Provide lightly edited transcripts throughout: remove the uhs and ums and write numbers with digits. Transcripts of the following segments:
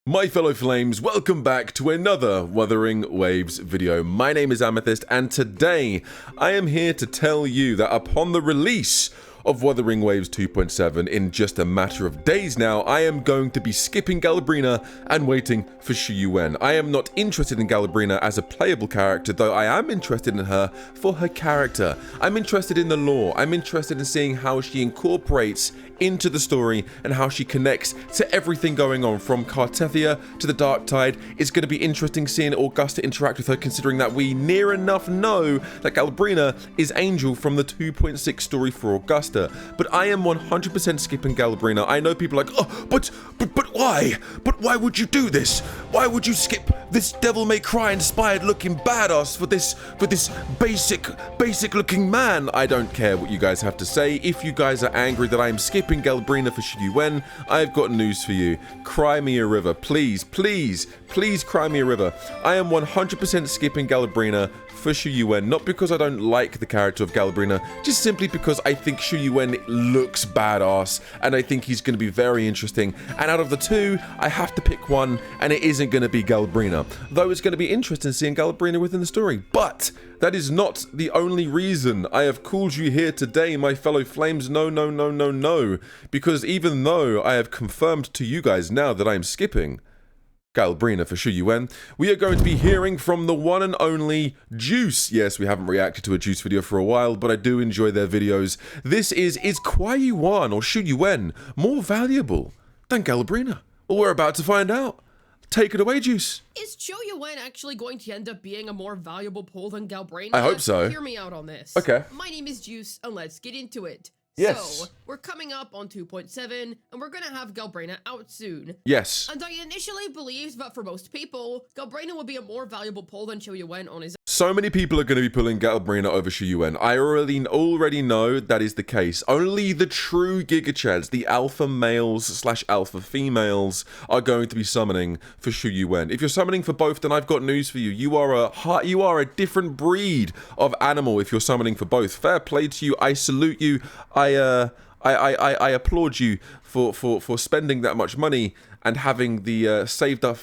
My fellow flames, welcome back to another Wuthering Waves video. My name is Amethyst, and today I am here to tell you that upon the release of Wuthering Waves 2.7 in just a matter of days now, I am going to be skipping Gallebrina and waiting for Shuen. I am not interested in Gallebrina as a playable character, though I am interested in her for her character. I'm interested in the lore. I'm interested in seeing how she incorporates into the story and how she connects to everything going on from Cartethia to the Dark Tide. It's going to be interesting seeing Augusta interact with her, considering that we near enough know that Gallebrina is Angel from the 2.6 story for Augusta. But I am 100% skipping Gallebrina. I know people are like, oh, but why? But why would you do this? Why would you skip this Devil May Cry inspired looking badass for this basic looking man? I don't care what you guys have to say. If you guys are angry that I am skipping Gallebrina for Shuen, I've got news for you. Cry me a river. Please cry me a river. I am 100% skipping Gallebrina for Shuen, not because I don't like the character of Gallebrina, just simply because I think Shuen looks badass, and I think he's going to be very interesting. And out of the two, I have to pick one, and it isn't going to be Gallebrina. Though it's going to be interesting seeing Gallebrina within the story. But that is not the only reason I have called you here today, my fellow flames. No. Because even though I have confirmed to you guys now that I am skipping Gallebrina for Shuen, we are going to be hearing from the one and only Juice. Yes, we haven't reacted to a Juice video for a while, but I do enjoy their videos. This is Kuai Yuan or Shuen more valuable than Gallebrina? Well, we're about to find out. Take it away, Juice. Is Shuen actually going to end up being a more valuable pull than Gallebrina? I hope so. Hear me out on this. Okay. My name is Juice, and let's get into it. Yes. So, we're coming up on 2.7, and we're gonna have Gallebrina out soon. Yes. And I initially believed that for most people, Gallebrina would be a more valuable pull than Shuen on his own. So many people are going to be pulling Gallebrina over Shuen. I already know that is the case. Only the true Giga Chads, the alpha males / alpha females, are going to be summoning for Shuen. If you're summoning for both, then I've got news for you. You are a different breed of animal if you're summoning for both. Fair play to you. I salute you. I applaud you for spending that much money and having the saved up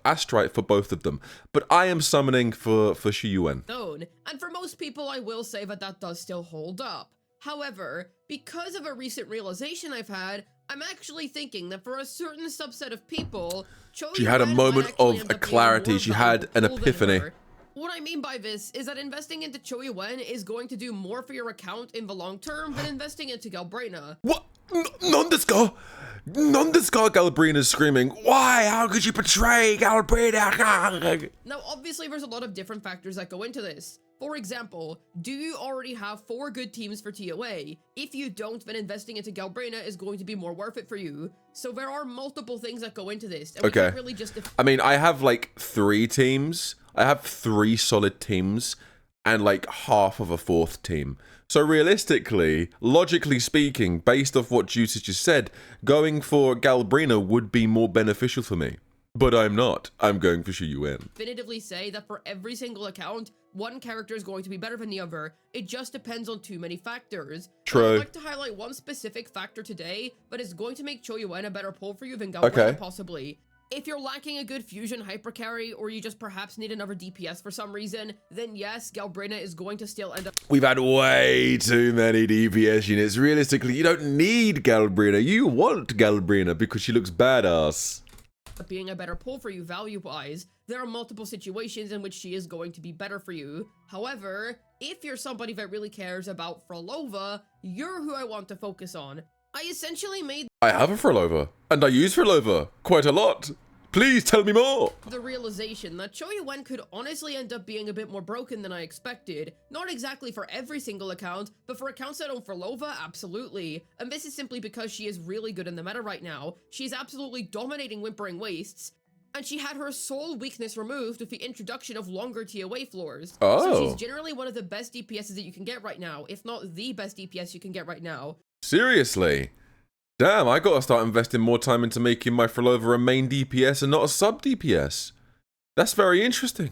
astrite for both of them. But I am summoning for Shuen. And for most people, I will say that does still hold up. However, because of a recent realization I've had, I'm actually thinking that for a certain subset of people, she had a moment of clarity. She had an epiphany. What I mean by this is that investing into Shuen is going to do more for your account in the long term than investing into Gallebrina. What? Nondescar, Gallebrina's screaming, why? How could you betray Gallebrina? Now, obviously, there's a lot of different factors that go into this. For example, do you already have 4 good teams for TOA? If you don't, then investing into Gallebrina is going to be more worth it for you. So there are multiple things that go into this. And we can't really just... I mean, I have like 3 teams. I have 3 solid teams and like half of a 4th team. So realistically, logically speaking, based off what Juice has just said, going for Gallebrina would be more beneficial for me. But I'm not. I'm going for Shuen. Definitively say that for every single account, one character is going to be better than the other. It just depends on too many factors. True. I'd like to highlight one specific factor today, but it's going to make Shuen a better pull for you than Gallebrina possibly. If you're lacking a good fusion hypercarry, or you just perhaps need another DPS for some reason, then yes, Gallebrina is going to still end up... We've had way too many DPS units. Realistically, you don't need Gallebrina. You want Gallebrina because she looks badass. Being a better pull for you value-wise. There are multiple situations in which she is going to be better for you. However, if you're somebody that really cares about Flova, you're who I want to focus on. I essentially made... I have a Flova, and I use Flova quite a lot. Please tell me more. The realization that Shuen could honestly end up being a bit more broken than I expected. Not exactly for every single account, but for accounts that own Flova, absolutely. And this is simply because she is really good in the meta right now. She's absolutely dominating Whimpering Wastes. And she had her sole weakness removed with the introduction of longer TOA floors. So she's generally one of the best DPSs that you can get right now, if not the best DPS you can get right now. Seriously? Damn, I gotta start investing more time into making my Flova a main DPS and not a sub DPS. That's very interesting.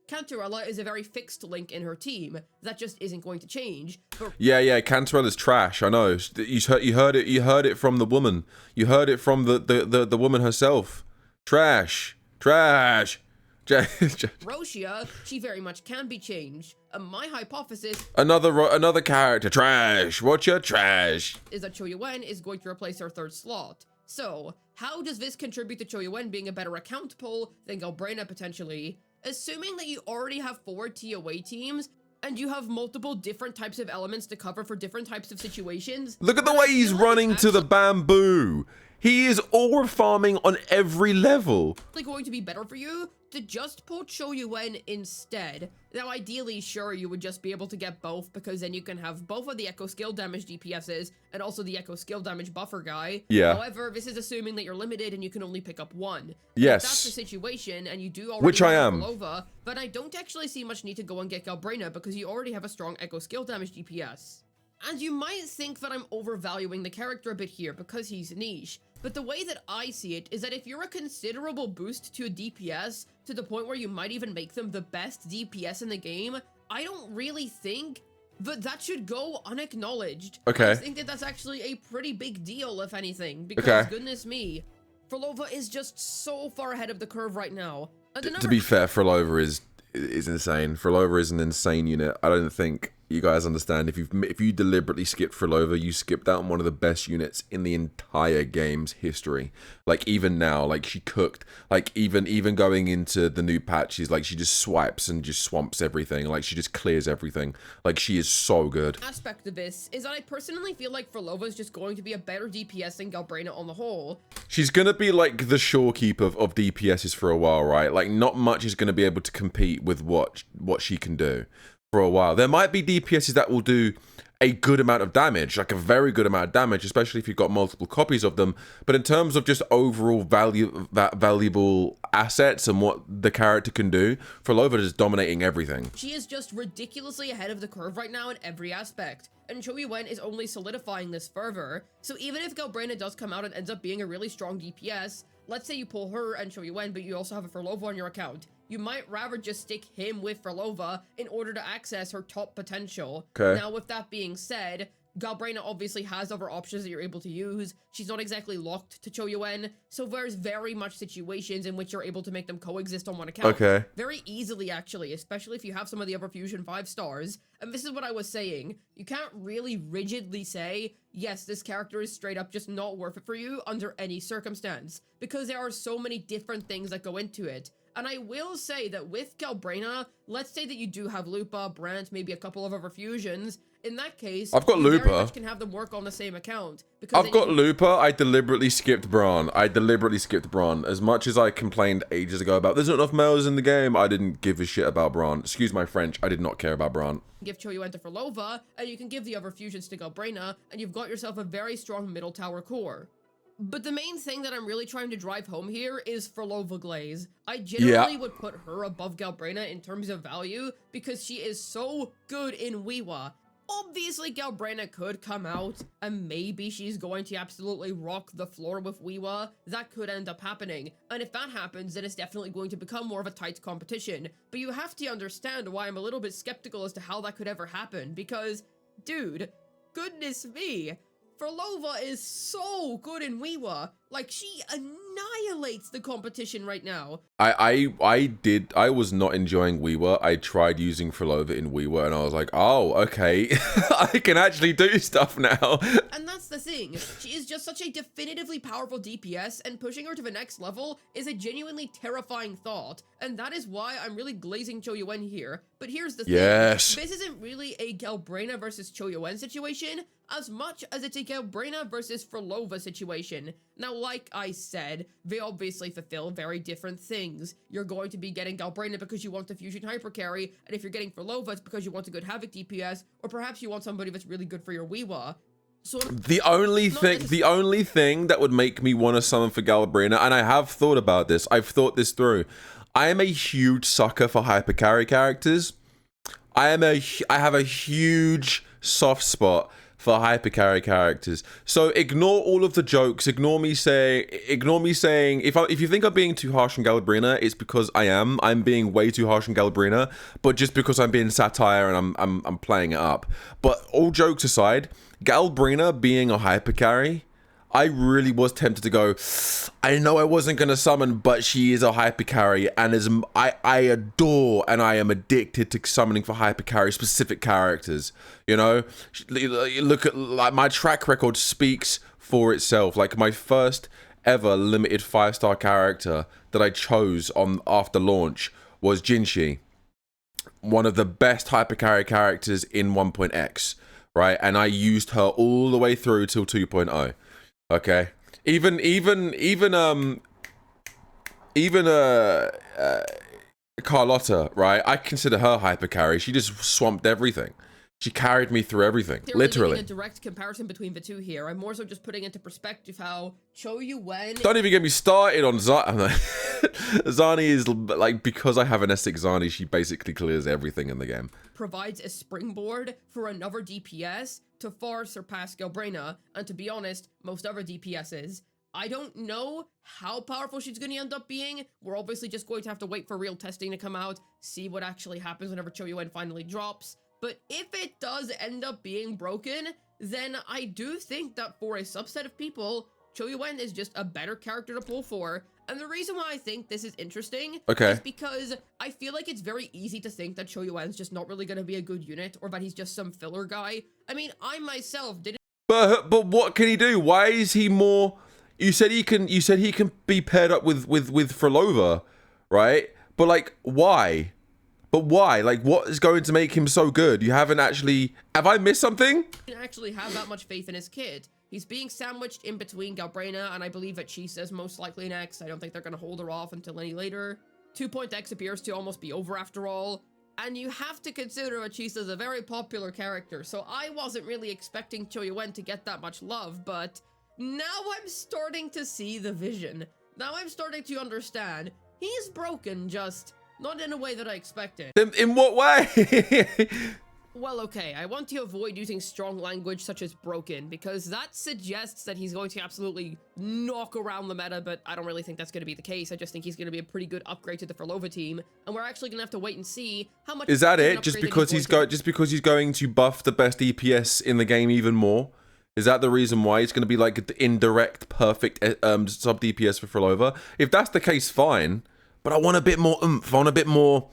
Cantarella is a very fixed link in her team. That just isn't going to change. But yeah, Cantarella's trash. I know. You heard it from the woman. You heard it from the woman herself. Trash. Trash. Roshia, she very much can be changed. And my hypothesis Another character. Trash. What's your trash? is that Shuen is going to replace her third slot. So, how does this contribute to Shuen being a better account pull than Galbraina potentially? Assuming that you already have 4 TOA teams, and you have multiple different types of elements to cover for different types of situations. Look at the way he's running to the bamboo. He is ore farming on every level. Going to be better for you to just pull Shuen instead. Now, ideally, sure, you would just be able to get both, because then you can have both of the Echo skill damage DPSs and also the Echo skill damage buffer guy. Yeah. However, this is assuming that you're limited and you can only pick up one. Yes. If that's the situation, and you do already Which I have am. Flova, but I don't actually see much need to go and get Galbraina because you already have a strong Echo skill damage DPS. And you might think that I'm overvaluing the character a bit here because he's niche, but the way that I see it is that if you're a considerable boost to a DPS, to the point where you might even make them the best DPS in the game, I don't really think that should go unacknowledged. Okay. I think that that's actually a pretty big deal, if anything, because goodness me, Flova is just so far ahead of the curve right now. To be fair, Flova is insane. Flova is an insane unit. I don't think you guys understand. If you deliberately skipped Flova, you skipped out on one of the best units in the entire game's history. Like, even now, like, she cooked. Like, even going into the new patch, she's like, she just swipes and just swamps everything. Like, she just clears everything. Like, she is so good. Aspect of this is that I personally feel like Flova is just going to be a better DPS than Galbraina on the whole. She's gonna be like the shorekeep of DPSs for a while, right? Like, not much is gonna be able to compete with what she can do for a while. There might be DPSs that will do a good amount of damage, like a very good amount of damage, especially if you've got multiple copies of them. But in terms of just overall valuable assets and what the character can do, Flova is dominating everything. She is just ridiculously ahead of the curve right now in every aspect, and Shuen is only solidifying this further. So even if Galbraina does come out and ends up being a really strong DPS, let's say you pull her and Shuen, but you also have a Flova on your account, you might rather just stick him with Flova in order to access her top potential. Okay. Now, with that being said, Galbraina obviously has other options that you're able to use. She's not exactly locked to Shuen, so there's very much situations in which you're able to make them coexist on one account. Okay. Very easily, actually, especially if you have some of the other Fusion 5 stars. And this is what I was saying. You can't really rigidly say, yes, this character is straight up just not worth it for you under any circumstance, because there are so many different things that go into it. And I will say that with Galbraina, let's say that you do have Lupa, Brant, maybe a couple of other fusions. In that case, I've got you very Lupa. much can have them work on the same account. Because I've got Lupa. I deliberately skipped Braun. As much as I complained ages ago about there's not enough males in the game, I didn't give a shit about Braun. Excuse my French, I did not care about Braun. Give Shuen to Flova, and you can give the other fusions to Galbraina, and you've got yourself a very strong middle tower core. But the main thing that I'm really trying to drive home here is Flova Glaze. I generally would put her above Galbraina in terms of value because she is so good in wuwa. Obviously, Galbraina could come out and maybe she's going to absolutely rock the floor with wuwa. That could end up happening. And if that happens, then it's definitely going to become more of a tight competition. But you have to understand why I'm a little bit skeptical as to how that could ever happen because, dude, goodness me. Flova is so good in wuwa. Like, she annihilates the competition right now. I was not enjoying wuwa. I tried using Flova in wuwa and I was like, oh, okay. I can actually do stuff now. And that's the thing. She is just such a definitively powerful DPS, and pushing her to the next level is a genuinely terrifying thought. And that is why I'm really glazing Shuen here. But here's the thing. Yes. This isn't really a Galbraina versus Shuen situation, as much as it's a Galbraina versus Flova situation. Now, like I said, they obviously fulfill very different things. You're going to be getting Galbraina because you want the Fusion Hyper Carry, and if you're getting Flova, it's because you want a good Havoc DPS, or perhaps you want somebody that's really good for your wuwa. So the only thing that would make me want to summon for Galbraina, and I have thought about this, I've thought this through. I am a huge sucker for hyper carry characters. I have a huge soft spot for hyper carry characters. So ignore all of the jokes. Ignore me saying if you think I'm being too harsh on Galbraina, it's because I am. I'm being way too harsh on Galbraina, but just because I'm being satire and I'm playing it up. But all jokes aside, Galbraina being a hyper carry, I really was tempted to go, I know I wasn't going to summon, but she is a hyper carry, and I adore and I am addicted to summoning for hyper carry specific characters. You know, look at, like, my track record speaks for itself. Like, my first ever limited 5-star character that I chose after launch was Jinshi, one of the best hyper carry characters in 1.x, right? And I used her all the way through till 2.0. Okay, even Carlotta, right? I consider her hyper carry. She just swamped everything. She carried me through everything, literally. A direct comparison between the two here. I'm more so just putting into perspective how Shuen. Don't even get me started on Zani. Zani is like, because I have an Essex Zani, she basically clears everything in the game. Provides a springboard for another DPS to far surpass Galbraina, and to be honest, most other DPSs. I don't know how powerful she's going to end up being. We're obviously just going to have to wait for real testing to come out, see what actually happens whenever Shuen finally drops. But if it does end up being broken, then I do think that for a subset of people, Shuen is just a better character to pull for. And the reason why I think this is interesting is because I feel like it's very easy to think that Shoyuen's just not really going to be a good unit, or that he's just some filler guy. I mean, I myself didn't. But what can he do? Why is he more? You said he can be paired up with Flova, right? But like, why? But why? Like, what is going to make him so good? You haven't actually... Have I missed something? I didn't actually have that much faith in his kid. He's being sandwiched in between Galbraina, and I believe that Chisa's most likely next. I don't think they're going to hold her off until any later. 2.x appears to almost be over after all. And you have to consider that Chisa's a very popular character, so I wasn't really expecting Shuen to get that much love, but now I'm starting to see the vision. Now I'm starting to understand. He's broken, just... not in a way that I expected. In what way? Well, okay, I want to avoid using strong language such as broken, because that suggests that he's going to absolutely knock around the meta, but I don't really think that's going to be the case. I just think he's going to be a pretty good upgrade to the Flova team, and we're actually going to have to wait and see how much... Is that it? Just because he's going to buff the best EPS in the game even more? Is that the reason why he's going to be like the indirect perfect sub DPS for Flova? If that's the case, fine. But I want a bit more oomph. I want a bit more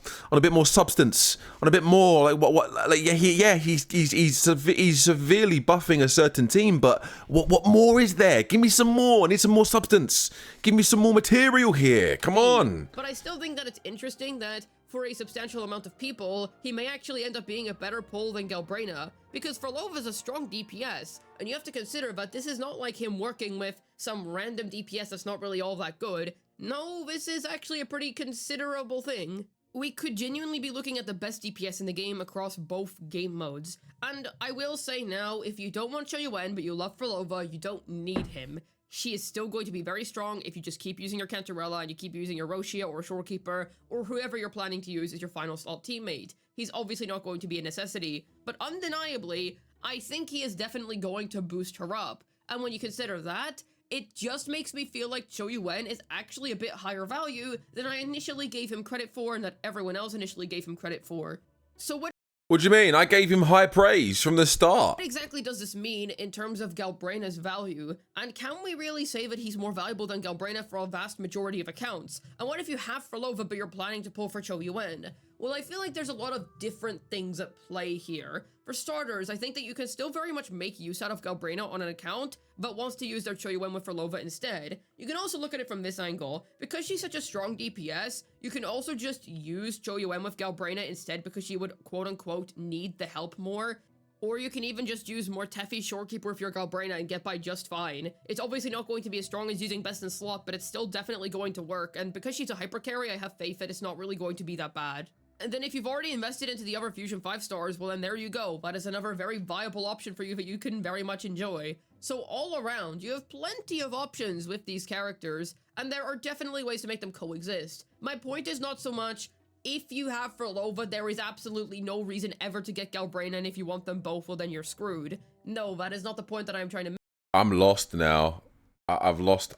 substance. I want a bit more like he's severely buffing a certain team. But what more is there? Give me some more. I need some more substance. Give me some more material here. Come on. But I still think that it's interesting that for a substantial amount of people, he may actually end up being a better pull than Galbraina, because Flova is a strong DPS, and you have to consider that this is not like him working with some random DPS that's not really all that good. No, this is actually a pretty considerable thing. We could genuinely be looking at the best DPS in the game across both game modes. And I will say now, if you don't want Shuen, but you love Flova, you don't need him. She is still going to be very strong if you just keep using your Cantarella and you keep using your Roshia or Shorekeeper, or whoever you're planning to use as your final slot teammate. He's obviously not going to be a necessity, but undeniably, I think he is definitely going to boost her up. And when you consider that, it just makes me feel like Shuen is actually a bit higher value than I initially gave him credit for and that everyone else initially gave him credit for. So what do you mean? I gave him high praise from the start. What exactly does this mean in terms of Galbraina's value? And can we really say that he's more valuable than Galbraina for a vast majority of accounts? And what if you have Flova but you're planning to pull for Shuen? Well, I feel like there's a lot of different things at play here. For starters, I think that you can still very much make use out of Galbraina on an account, but wants to use their Shuen with Flova instead. You can also look at it from this angle. Because she's such a strong DPS, you can also just use Shuen with Galbraina instead because she would quote-unquote need the help more. Or you can even just use more Teffy Shorekeeper with your Galbraina and get by just fine. It's obviously not going to be as strong as using Best in Slot, but it's still definitely going to work, and because she's a hyper carry, I have faith that it's not really going to be that bad. And then if you've already invested into the other Fusion 5 stars, well then there you go. That is another very viable option for you that you can very much enjoy. So all around, you have plenty of options with these characters, and there are definitely ways to make them coexist. My point is not so much, if you have Flova, there is absolutely no reason ever to get Galbraina, and if you want them both, well then you're screwed. No, that is not the point that I'm trying to make. I'm lost now. I'm lost.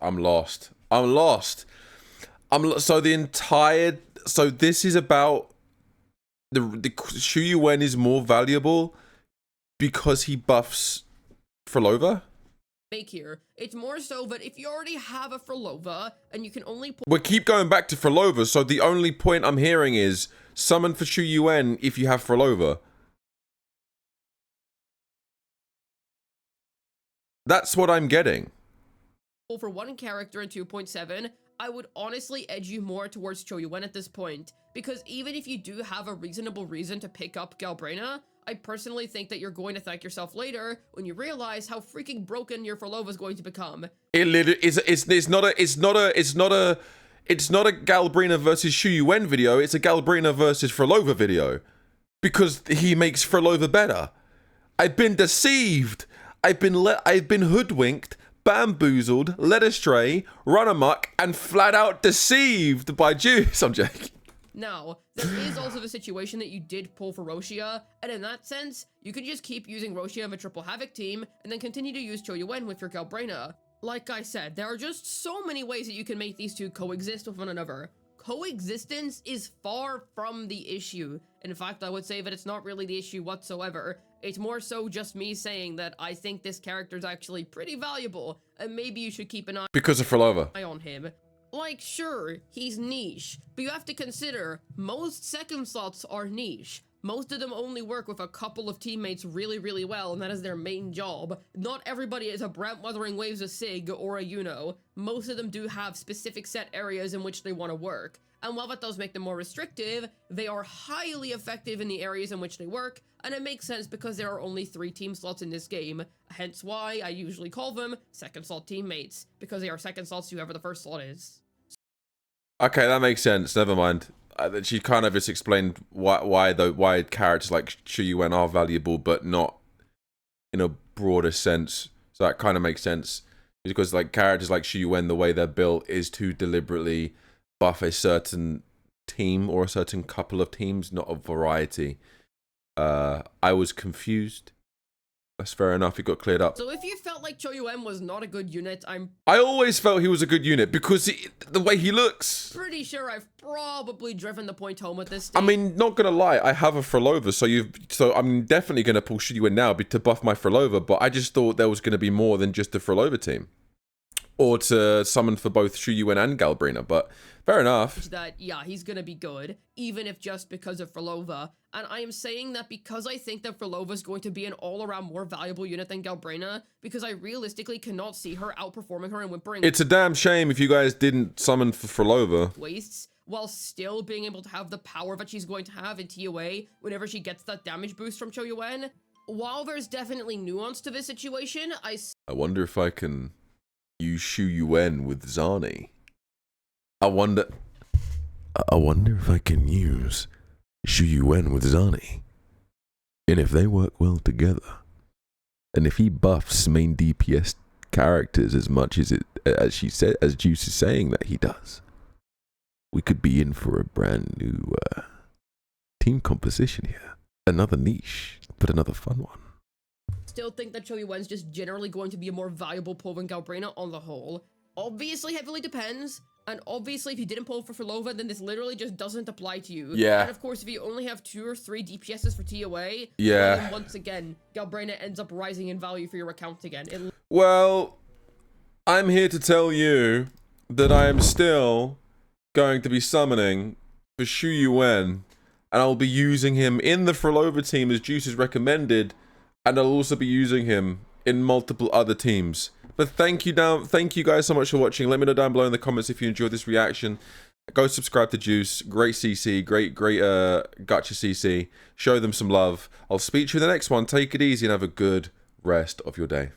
So this is about the Shuen is more valuable because he buffs Flova? make here. It's more so that if you already have a Flova and you can only We keep going back to Flova, so the only point I'm hearing is summon for Shuen if you have Flova. That's what I'm getting. for one character in 2.7, I would honestly edge you more towards Shuen at this point, because even if you do have a reasonable reason to pick up Galbraina, I personally think that you're going to thank yourself later when you realize how freaking broken your Flova is going to become. It literally is. It's not a Galbraina versus Shuen video. It's a Galbraina versus Flova video, because he makes Flova better. I've been deceived. I've been hoodwinked, bamboozled, led astray, run amok, and flat out deceived by Juice. I'm joking. Now, there is also the situation that you did pull for Roshia, and in that sense, you could just keep using Roshia of a Triple Havoc team, and then continue to use Shuen with your Galbraina. Like I said, there are just so many ways that you can make these two coexist with one another. Coexistence is far from the issue. In fact, I would say that it's not really the issue whatsoever. It's more so just me saying that I think this character is actually pretty valuable, and maybe you should keep an eye Because of Flova. on him. Like, sure, he's niche, but you have to consider, most second slots are niche. Most of them only work with a couple of teammates really, really well, and that is their main job. Not everybody is a Brent Wuthering Waves, a Sig, or a Yuno. Most of them do have specific set areas in which they want to work. And while that does make them more restrictive, they are highly effective in the areas in which they work, and it makes sense because there are only 3 team slots in this game. Hence why I usually call them second slot teammates, because they are second slots to whoever the first slot is. Okay, that makes sense. Never mind. She kind of just explained why characters like Shuen are valuable, but not in a broader sense. So that kind of makes sense, because like characters like Shuen, the way they're built is to deliberately buff a certain team or a certain couple of teams, not a variety. I was confused. That's fair enough. It got cleared up. So if you felt like Shuen was not a good unit, I'm I always felt he was a good unit because the way he looks. pretty sure I've probably driven the point home at this I stage. mean, not gonna lie, I have a Flova, so I'm definitely gonna pull Shuen now to buff my Flova, but I just thought there was gonna be more than just a Flova team, or to summon for both Shuen and Galbraina. But fair enough. that, yeah, he's gonna be good, even if just because of Flova. And I am saying that because I think that Flova is going to be an all-around more valuable unit than Galbraina, because I realistically cannot see her outperforming her in Whimpering It's a damn shame if you guys didn't summon for Flova. Wastes, while still being able to have the power that she's going to have in TOA whenever she gets that damage boost from Shuen. While there's definitely nuance to this situation, I wonder if I can use Shuen with Zani. I wonder if I can use Shuen with Zani. And if they work well together, and if he buffs main DPS characters as much as as Juice is saying that he does, we could be in for a brand new team composition here. Another niche, but another fun one. still think that Shoyuen's just generally going to be a more valuable pull than Galbraina on the whole. Obviously, heavily depends. And obviously, if you didn't pull for Flova, then this literally just doesn't apply to you. Yeah. And of course, if you only have 2 or 3 DPSs for TOA, Yeah. then once again, Galbraina ends up rising in value for your account again. Well, I'm here to tell you that I am still going to be summoning for Shuen, and I'll be using him in the Flova team as Juice has recommended, and I'll also be using him in multiple other teams. But thank you guys so much for watching. Let me know down below in the comments if you enjoyed this reaction. Go subscribe to Juice. Great CC, great gacha CC. Show them some love. I'll speak to you in the next one. Take it easy and have a good rest of your day.